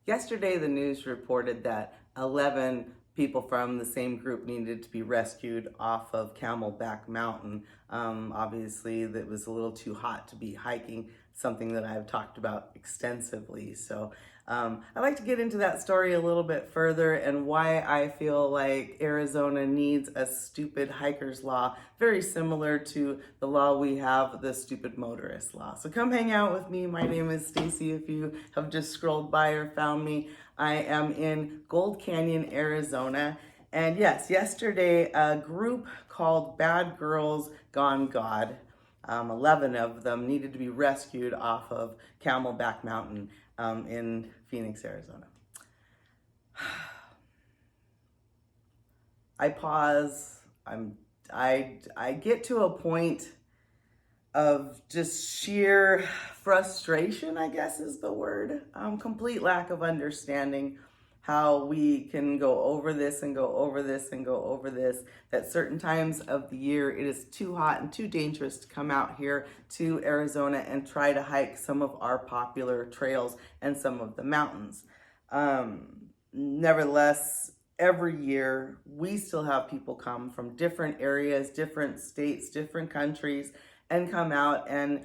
Yesterday, the news reported that 11 people from the same group needed to be rescued off of Camelback Mountain. Obviously, that was a little too hot to be hiking, something that I've talked about extensively. So I'd like to get into that story a little bit further and why I feel like Arizona needs a stupid hiker's law, very similar to the law we have, the stupid motorist law. So come hang out with me. My name is Stacy. If you have just scrolled by or found me, I am in Gold Canyon, Arizona. And yes, yesterday a group called Bad Girls Gone God, 11 of them needed to be rescued off of Camelback Mountain in Phoenix, Arizona. I pause. I get to a point of just sheer frustration, I guess is the word. Complete lack of understanding how we can go over this and go over this and go over this, that certain times of the year it is too hot and too dangerous to come out here to Arizona and try to hike some of our popular trails and some of the mountains. Nevertheless, every year we still have people come from different areas, different states, different countries, and come out, and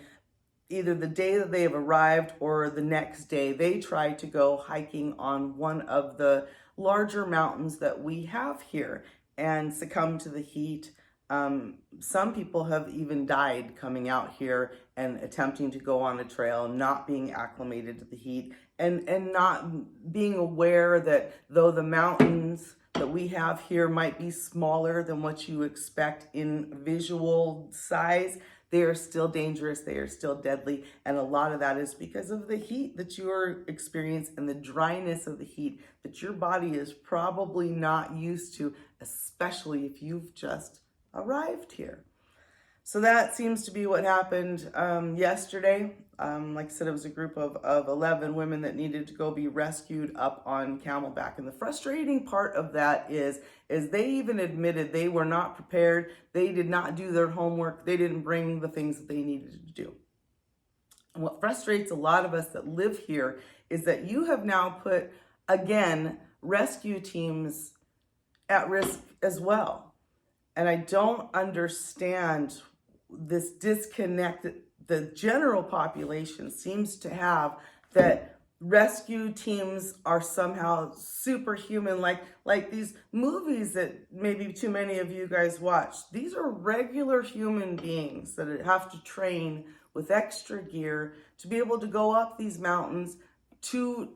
either the day that they have arrived or the next day, they try to go hiking on one of the larger mountains that we have here and succumb to the heat. Some people have even died coming out here and attempting to go on a trail, not being acclimated to the heat and not being aware that though the mountains that we have here might be smaller than what you expect in visual size, they are still dangerous, they are still deadly, and a lot of that is because of the heat that you are experiencing and the dryness of the heat that your body is probably not used to, especially if you've just arrived here. So that seems to be what happened yesterday. Like I said, it was a group of 11 women that needed to go be rescued up on Camelback. And the frustrating part of that is they even admitted they were not prepared. They did not do their homework. They didn't bring the things that they needed to do. And what frustrates a lot of us that live here is that you have now put, again, rescue teams at risk as well. And I don't understand this disconnect that the general population seems to have, that rescue teams are somehow superhuman, like these movies that maybe too many of you guys watch. These are regular human beings that have to train with extra gear to be able to go up these mountains to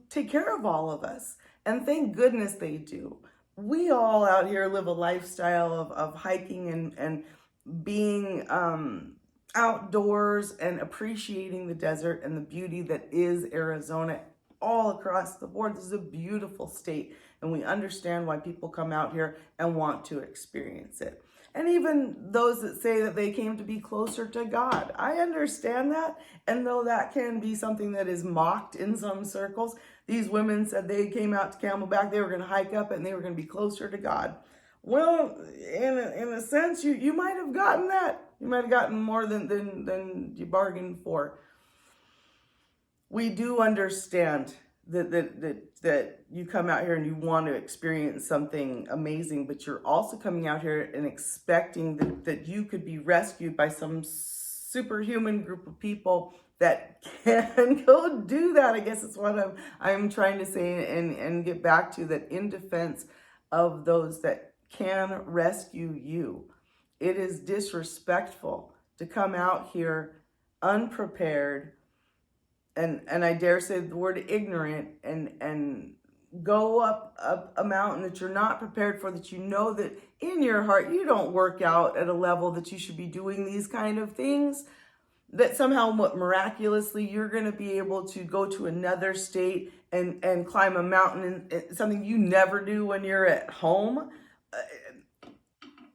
take care of all of us. And thank goodness they do. We all out here live a lifestyle of hiking and being outdoors and appreciating the desert and the beauty that is Arizona all across the board. This is a beautiful state, and we understand why people come out here and want to experience it. And even those that say that they came to be closer to God, I understand that. And though that can be something that is mocked in some circles, these women said they came out to Camelback, they were going to hike up and they were going to be closer to God. Well, in a sense, you might have gotten that. You might have gotten more than you bargained for. We do understand that you come out here and you want to experience something amazing, but you're also coming out here and expecting that you could be rescued by some superhuman group of people that can go do that. I guess it's what I'm trying to say and get back to, that in defense of those that can rescue you, it is disrespectful to come out here unprepared and I dare say the word ignorant and go up a mountain that you're not prepared for, that you know that in your heart you don't work out at a level that you should be doing these kind of things, that somehow miraculously you're going to be able to go to another state and climb a mountain, and something you never do when you're at home,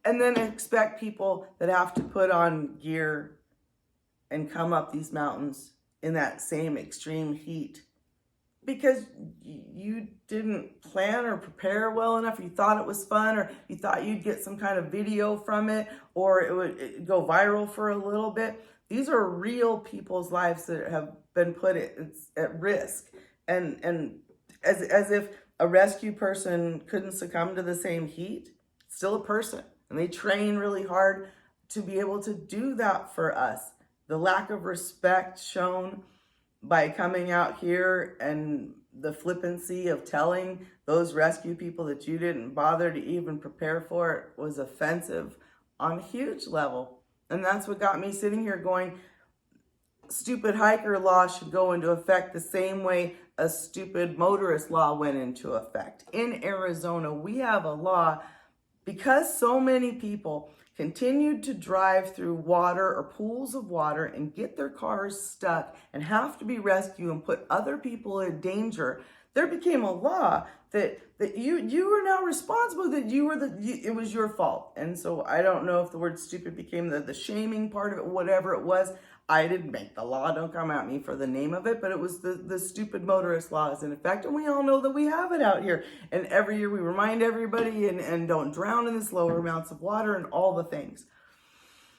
and then expect people that have to put on gear and come up these mountains in that same extreme heat because you didn't plan or prepare well enough, or you thought it was fun, or you thought you'd get some kind of video from it, or it would go viral for a little bit. These are real people's lives that have been put at risk. And as if a rescue person couldn't succumb to the same heat. Still a person, and they train really hard to be able to do that for us. The lack of respect shown by coming out here and the flippancy of telling those rescue people that you didn't bother to even prepare for it was offensive on a huge level. And that's what got me sitting here going, stupid hiker law should go into effect the same way a stupid motorist law went into effect. In Arizona, we have a law because so many people continued to drive through water or pools of water and get their cars stuck and have to be rescued and put other people in danger. There became a law that you were now responsible, that it was your fault. And so I don't know if the word stupid became the shaming part of it, whatever it was. I didn't make the law, don't come at me for the name of it, but it was the stupid motorist law is in effect, and we all know that we have it out here. And every year we remind everybody and don't drown in the slower amounts of water and all the things.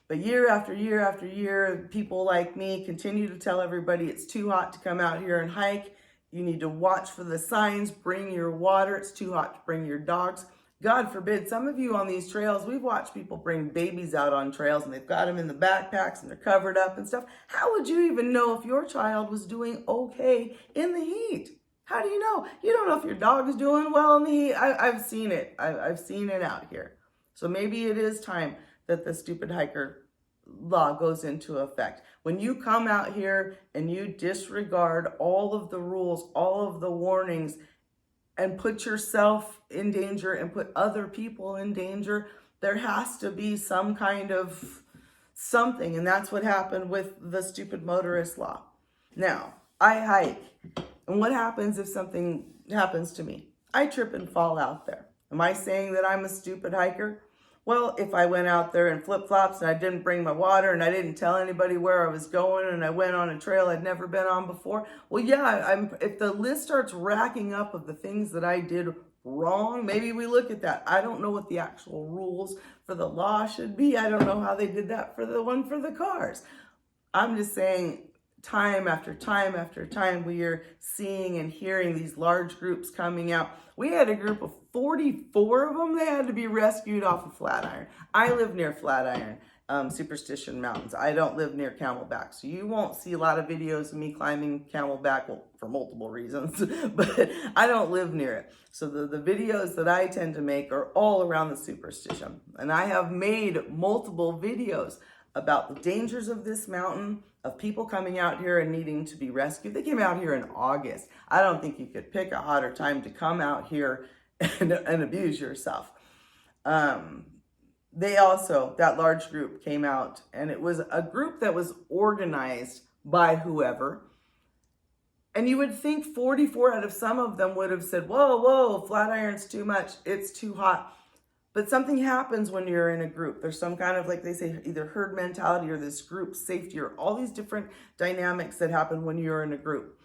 But year after year after year, people like me continue to tell everybody it's too hot to come out here and hike. You need to watch for the signs, bring your water. It's too hot to bring your dogs. God forbid, some of you on these trails, we've watched people bring babies out on trails and they've got them in the backpacks and they're covered up and stuff. How would you even know if your child was doing okay in the heat? How do you know? You don't know if your dog is doing well in the heat. I've seen it. I've seen it out here. So maybe it is time that the stupid hiker law goes into effect. When you come out here and you disregard all of the rules, all of the warnings, and put yourself in danger and put other people in danger, there has to be some kind of something. And that's what happened with the stupid motorist law. Now, I hike. And what happens if something happens to me? I trip and fall out there. Am I saying that I'm a stupid hiker? Well, if I went out there in flip-flops and I didn't bring my water and I didn't tell anybody where I was going and I went on a trail I'd never been on before, well, yeah, if the list starts racking up of the things that I did wrong, maybe we look at that. I don't know what the actual rules for the law should be. I don't know how they did that for the one for the cars. I'm just saying, time after time after time, we are seeing and hearing these large groups coming out. We had a group of 44 of them. They had to be rescued off of Flatiron. I live near Flatiron, Superstition Mountains. I don't live near Camelback, so you won't see a lot of videos of me climbing Camelback, well, for multiple reasons, but I don't live near it. So the videos that I tend to make are all around the Superstition. And I have made multiple videos about the dangers of this mountain, of people coming out here and needing to be rescued. They came out here in August. I don't think you could pick a hotter time to come out here and abuse yourself. They also, that large group came out, and it was a group that was organized by whoever. And you would think 44 out of some of them would have said, whoa, Flatiron's too much, it's too hot. But something happens when you're in a group. There's some kind of, like they say, either herd mentality or this group safety or all these different dynamics that happen when you're in a group.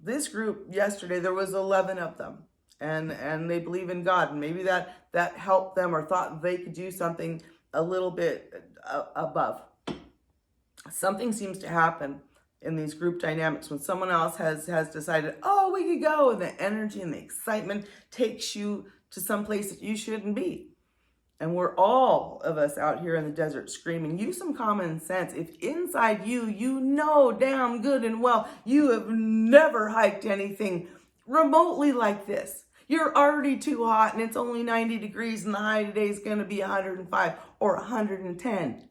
This group yesterday, there was 11 of them, and they believe in God. And maybe that helped them or thought they could do something a little bit above. Something seems to happen in these group dynamics when someone else has decided, oh, we could go, and the energy and the excitement takes you to some place that you shouldn't be. And we're all of us out here in the desert screaming, use some common sense. If inside you know damn good and well, you have never hiked anything remotely like this. You're already too hot and it's only 90 degrees and the high today is gonna be 105 or 110.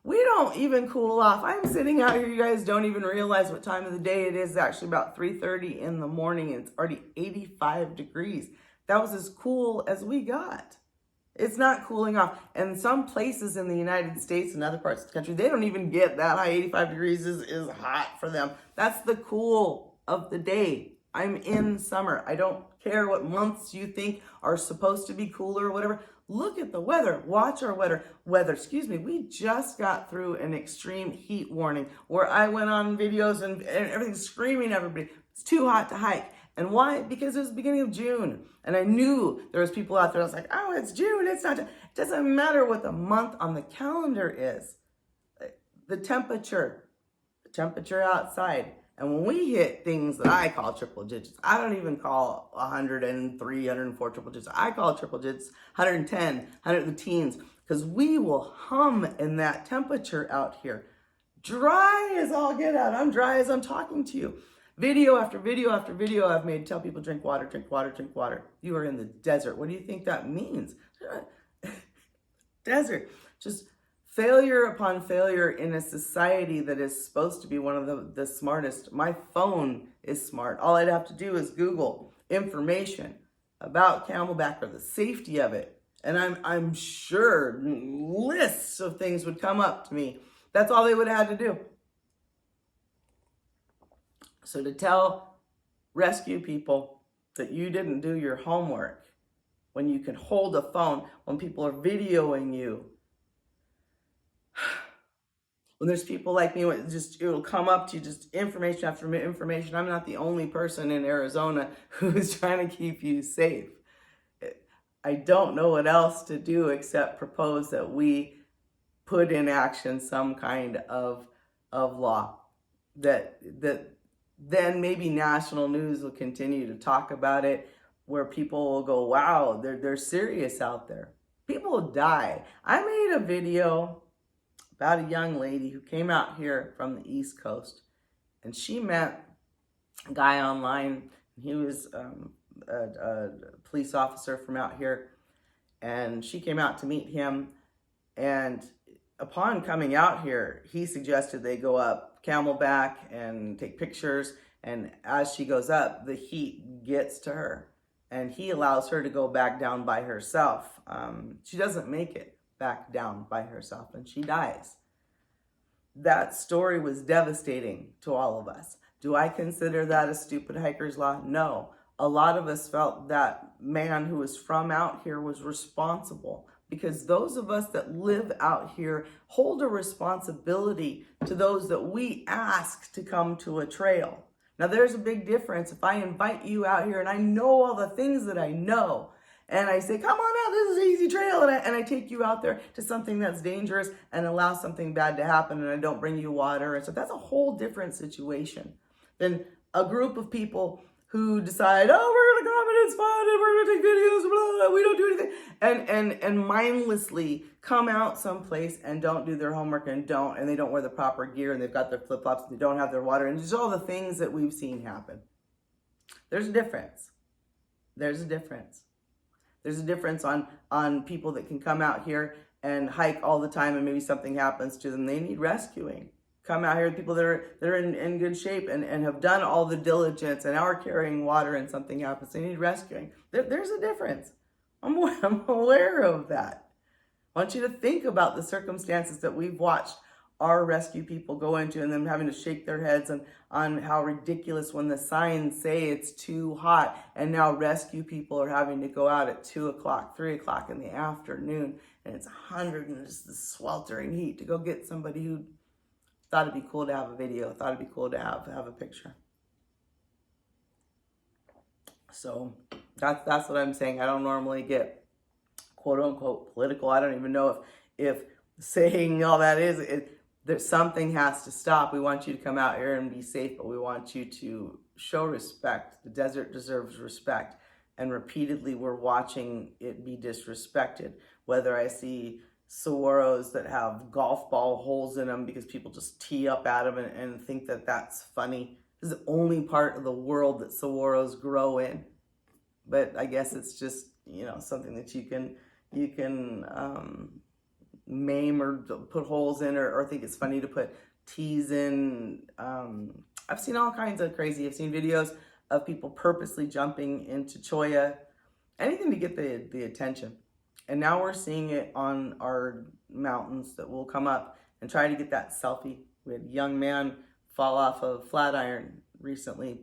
We don't even cool off. I'm sitting out here, you guys don't even realize what time of the day it is. It's actually about 3:30 in the morning and it's already 85 degrees. That was as cool as we got. It's not cooling off. And some places in the United States and other parts of the country, they don't even get that high. 85 degrees is hot for them. That's the cool of the day. I'm in summer. I don't care what months you think are supposed to be cooler or whatever. Look at the weather. Watch our weather. We just got through an extreme heat warning where I went on videos and everything's screaming at everybody. It's too hot to hike. And why? Because it was the beginning of June. And I knew there was people out there. I was like, oh, it's June. It's not. It doesn't matter what the month on the calendar is. The temperature outside And when we hit things that I call triple digits, I don't even call 103, 104 triple digits. I call triple digits 110, 100 the teens, because we will hum in that temperature out here. Dry as all get out. I'm dry as I'm talking to you. Video after video after video I've made tell people drink water, drink water, drink water. You are in the desert. What do you think that means? Desert. Just failure upon failure in a society that is supposed to be one of the smartest. My phone is smart. All I'd have to do is Google information about Camelback or the safety of it. And I'm sure lists of things would come up to me. That's all they would have had to do. So to tell rescue people that you didn't do your homework, when you can hold a phone, when people are videoing you, when there's people like me, it'll come up to you, just information after information. I'm not the only person in Arizona who's trying to keep you safe. I don't know what else to do except propose that we put in action some kind of law that then maybe national news will continue to talk about it, where people will go, wow, they're serious out there. People will die. I made a video about a young lady who came out here from the East Coast, and she met a guy online. He was a police officer from out here, and she came out to meet him, and upon coming out here, he suggested they go up Camelback and take pictures, and as she goes up, the heat gets to her, and he allows her to go back down by herself. She doesn't make it back down by herself, and she dies. That story was devastating to all of us. Do I consider that a stupid hiker's law? No. A lot of us felt that man who was from out here was responsible, because those of us that live out here hold a responsibility to those that we ask to come to a trail. Now, there's a big difference. If I invite you out here and I know all the things that I know, and I say, come on out, this is an easy trail, and I take you out there to something that's dangerous and allow something bad to happen, and I don't bring you water. And so that's a whole different situation than a group of people who decide, oh, we're gonna come and it's fun and we're gonna take videos, blah, blah, we don't do anything, and mindlessly come out someplace and don't do their homework and they don't wear the proper gear, and they've got their flip-flops and they don't have their water, and just all the things that we've seen happen. There's a difference. There's a difference. There's a difference on people that can come out here and hike all the time and maybe something happens to them. They need rescuing. Come out here, people that are in good shape and have done all the diligence and are carrying water and something happens. They need rescuing. There's a difference. I'm aware of that. I want you to think about the circumstances that we've watched our rescue people go into, and them having to shake their heads on how ridiculous when the signs say it's too hot, and now rescue people are having to go out at 2 o'clock, 3 o'clock in the afternoon, and it's 100 and just the sweltering heat to go get somebody who thought it'd be cool to have a video, thought it'd be cool to have a picture. So that's what I'm saying. I don't normally get quote unquote political. I don't even know if saying all that is, there's something has to stop. We want you to come out here and be safe, but we want you to show respect. The desert deserves respect. And repeatedly we're watching it be disrespected. Whether I see saguaros that have golf ball holes in them because people just tee up at them and think that that's funny. This is the only part of the world that saguaros grow in. But I guess it's just, something that you can maim or put holes in, or think it's funny to put tees in. I've seen all kinds of crazy. I've seen videos of people purposely jumping into cholla, anything to get the attention. And now we're seeing it on our mountains that will come up and try to get that selfie. We had a young man fall off a Flatiron recently.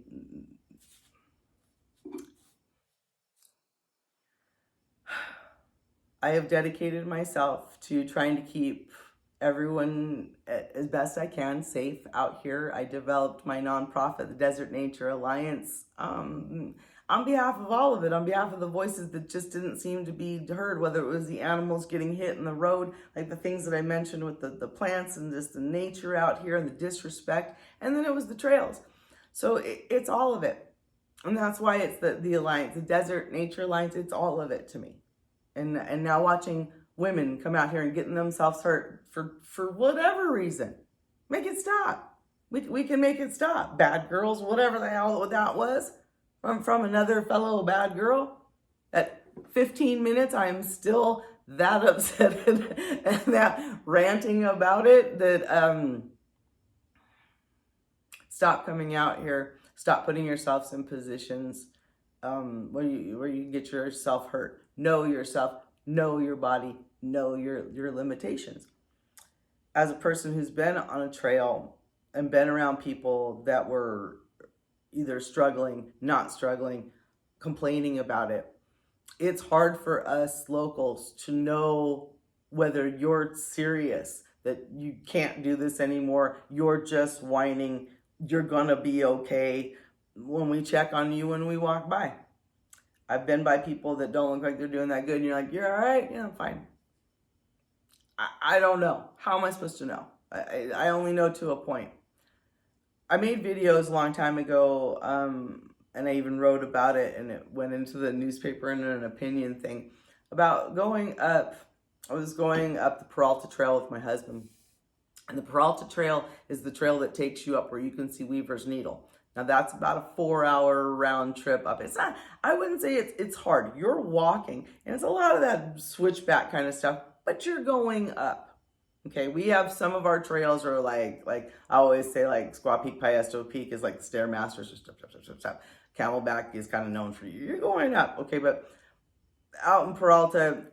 I have dedicated myself to trying to keep everyone as best I can safe out here. I developed my nonprofit, the Desert Nature Alliance, on behalf of all of it, on behalf of the voices that just didn't seem to be heard, whether it was the animals getting hit in the road, like the things that I mentioned with the plants and just the nature out here and the disrespect, and then it was the trails. So it's all of it. And that's why it's the Alliance, the Desert Nature Alliance. It's all of it to me. And now watching women come out here and getting themselves hurt for whatever reason, make it stop. We can make it stop. Bad girls, whatever the hell that was, from another fellow bad girl. At 15 minutes, I'm still that upset and that ranting about it. That stop coming out here. Stop putting yourselves in positions where you get yourself hurt. Know yourself. Know your body. Know your limitations. As a person who's been on a trail and been around people that were either struggling, not struggling, complaining about it, it's hard for us locals to know whether you're serious, that you can't do this anymore, you're just whining, you're gonna be okay, when we check on you when we walk by. I've been by people that don't look like they're doing that good, and you're like, you're all right? Yeah, I'm fine. I don't know. How am I supposed to know? I only know to a point. I made videos a long time ago, and I even wrote about it, and it went into the newspaper in an opinion thing about going up. I was going up the Peralta Trail with my husband. And the Peralta Trail is the trail that takes you up where you can see Weaver's Needle. Now that's about a 4-hour round trip up. It's not, I wouldn't say it's hard. You're walking, and it's a lot of that switchback kind of stuff, but you're going up. Okay, we have some of our trails are like I always say, like Squaw Peak, Payesto Peak is like the Stairmasters, or step. Camelback is kind of known for you're going up. Okay, but out in Peralta,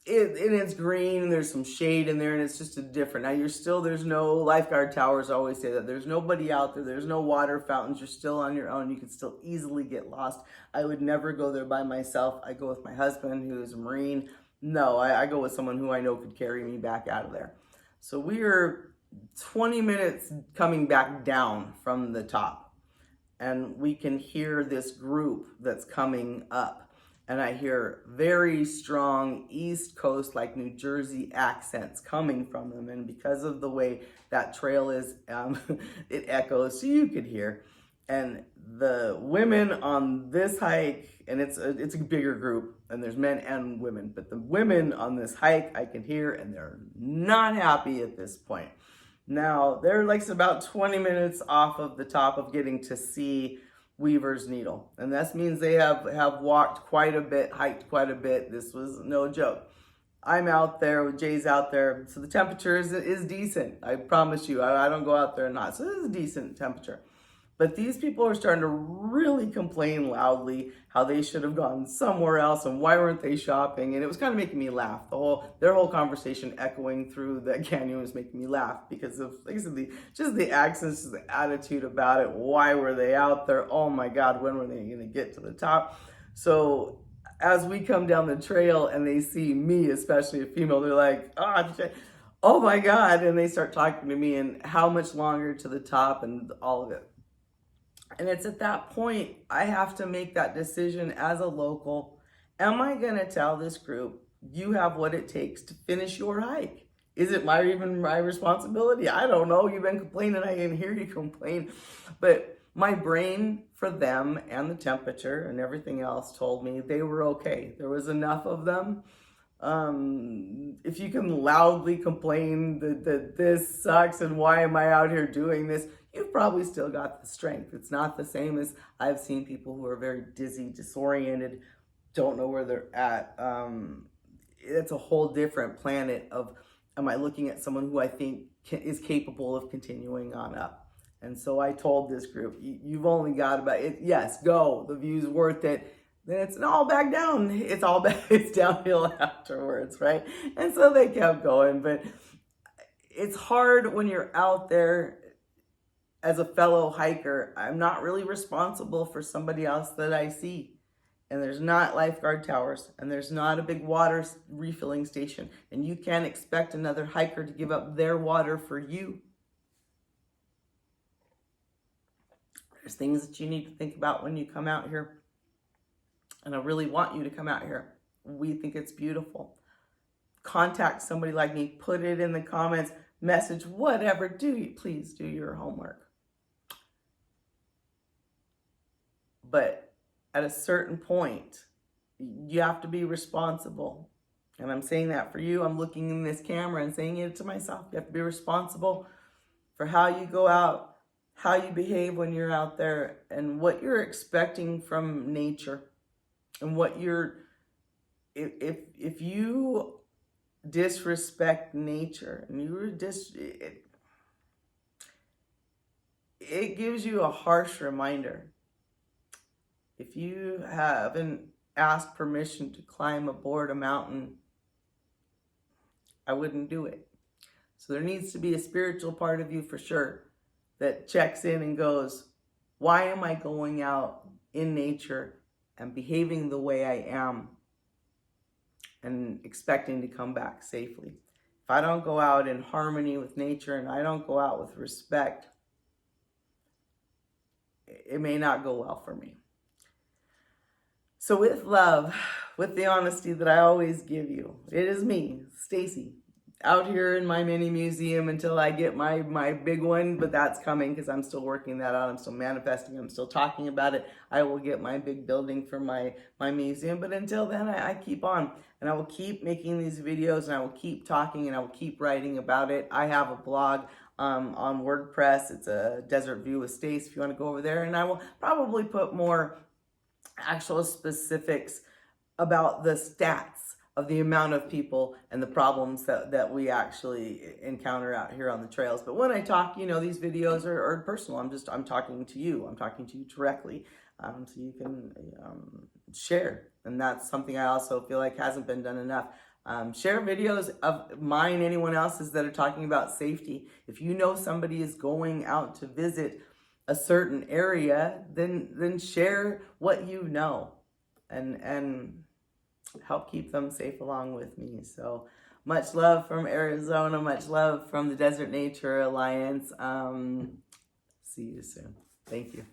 it's green, there's some shade in there, and it's just a different. Now there's no lifeguard towers. I always say that there's nobody out there, there's no water fountains, you're still on your own. You can still easily get lost. I would never go there by myself. I go with my husband, who is a Marine. No, I go with someone who I know could carry me back out of there. So we are 20 minutes coming back down from the top, and we can hear this group that's coming up. And I hear very strong East Coast, like New Jersey accents coming from them. And because of the way that trail is, it echoes, so you could hear. And the women on this hike, and it's a bigger group, and there's men and women, but the women on this hike I can hear, and they're not happy at this point. Now, they're like about 20 minutes off of the top of getting to see Weaver's Needle. And that means they have walked quite a bit, hiked quite a bit. This was no joke. I'm out there, Jay's out there, so the temperature is decent. I promise you, I don't go out there and not. So this is a decent temperature. But these people are starting to really complain loudly how they should have gone somewhere else and why weren't they shopping? And it was kind of making me laugh. Their whole conversation echoing through the canyon was making me laugh because of, like I said, the accents, the attitude about it. Why were they out there? Oh my God, when were they going to get to the top? So as we come down the trail and they see me, especially a female, they're like, oh my God. And they start talking to me and how much longer to the top and all of it. And it's at that point, I have to make that decision as a local. Am I going to tell this group, you have what it takes to finish your hike? Is it my responsibility? I don't know. You've been complaining. I can hear you complain. But my brain for them and the temperature and everything else told me they were okay. There was enough of them. If you can loudly complain that this sucks and why am I out here doing this, you've probably still got the strength. It's not the same as I've seen people who are very dizzy, disoriented, don't know where they're at. It's a whole different planet of, am I looking at someone who I think is capable of continuing on up? And so I told this group, you've only got about it. Yes, go. The view's worth it. Then it's all back down. It's downhill afterwards, right? And so they kept going. But it's hard when you're out there as a fellow hiker. I'm not really responsible for somebody else that I see. And there's not lifeguard towers, and there's not a big water refilling station. And you can't expect another hiker to give up their water for you. There's things that you need to think about when you come out here. And I really want you to come out here. We think it's beautiful. Contact somebody like me. Put it in the comments, message, whatever. Please do your homework. But at a certain point, you have to be responsible. And I'm saying that for you. I'm looking in this camera and saying it to myself. You have to be responsible for how you go out, how you behave when you're out there, and what you're expecting from nature. And what you're, if you disrespect nature, and it gives you a harsh reminder. If you haven't asked permission to climb aboard a mountain, I wouldn't do it. So there needs to be a spiritual part of you for sure that checks in and goes, why am I going out in nature and behaving the way I am and expecting to come back safely? If I don't go out in harmony with nature and I don't go out with respect, it may not go well for me. So with love, with the honesty that I always give you, it is me, Stacy, out here in my mini museum until I get my big one, but that's coming because I'm still working that out. I'm still manifesting. I'm still talking about it. I will get my big building for my museum, but until then, I keep on, and I will keep making these videos, and I will keep talking, and I will keep writing about it. I have a blog on WordPress. It's a Desert View with Stace if you want to go over there, and I will probably put more actual specifics about the stats of the amount of people and the problems that we actually encounter out here on the trails. But when I talk, these videos are personal. I'm talking to you. I'm talking to you directly, so you can share. And that's something I also feel like hasn't been done enough. Share videos of mine, anyone else's that are talking about safety. If you know somebody is going out to visit a certain area, then share what you know and help keep them safe along with me. So much love from Arizona, much love from the Desert Nature Alliance. See you soon. Thank you.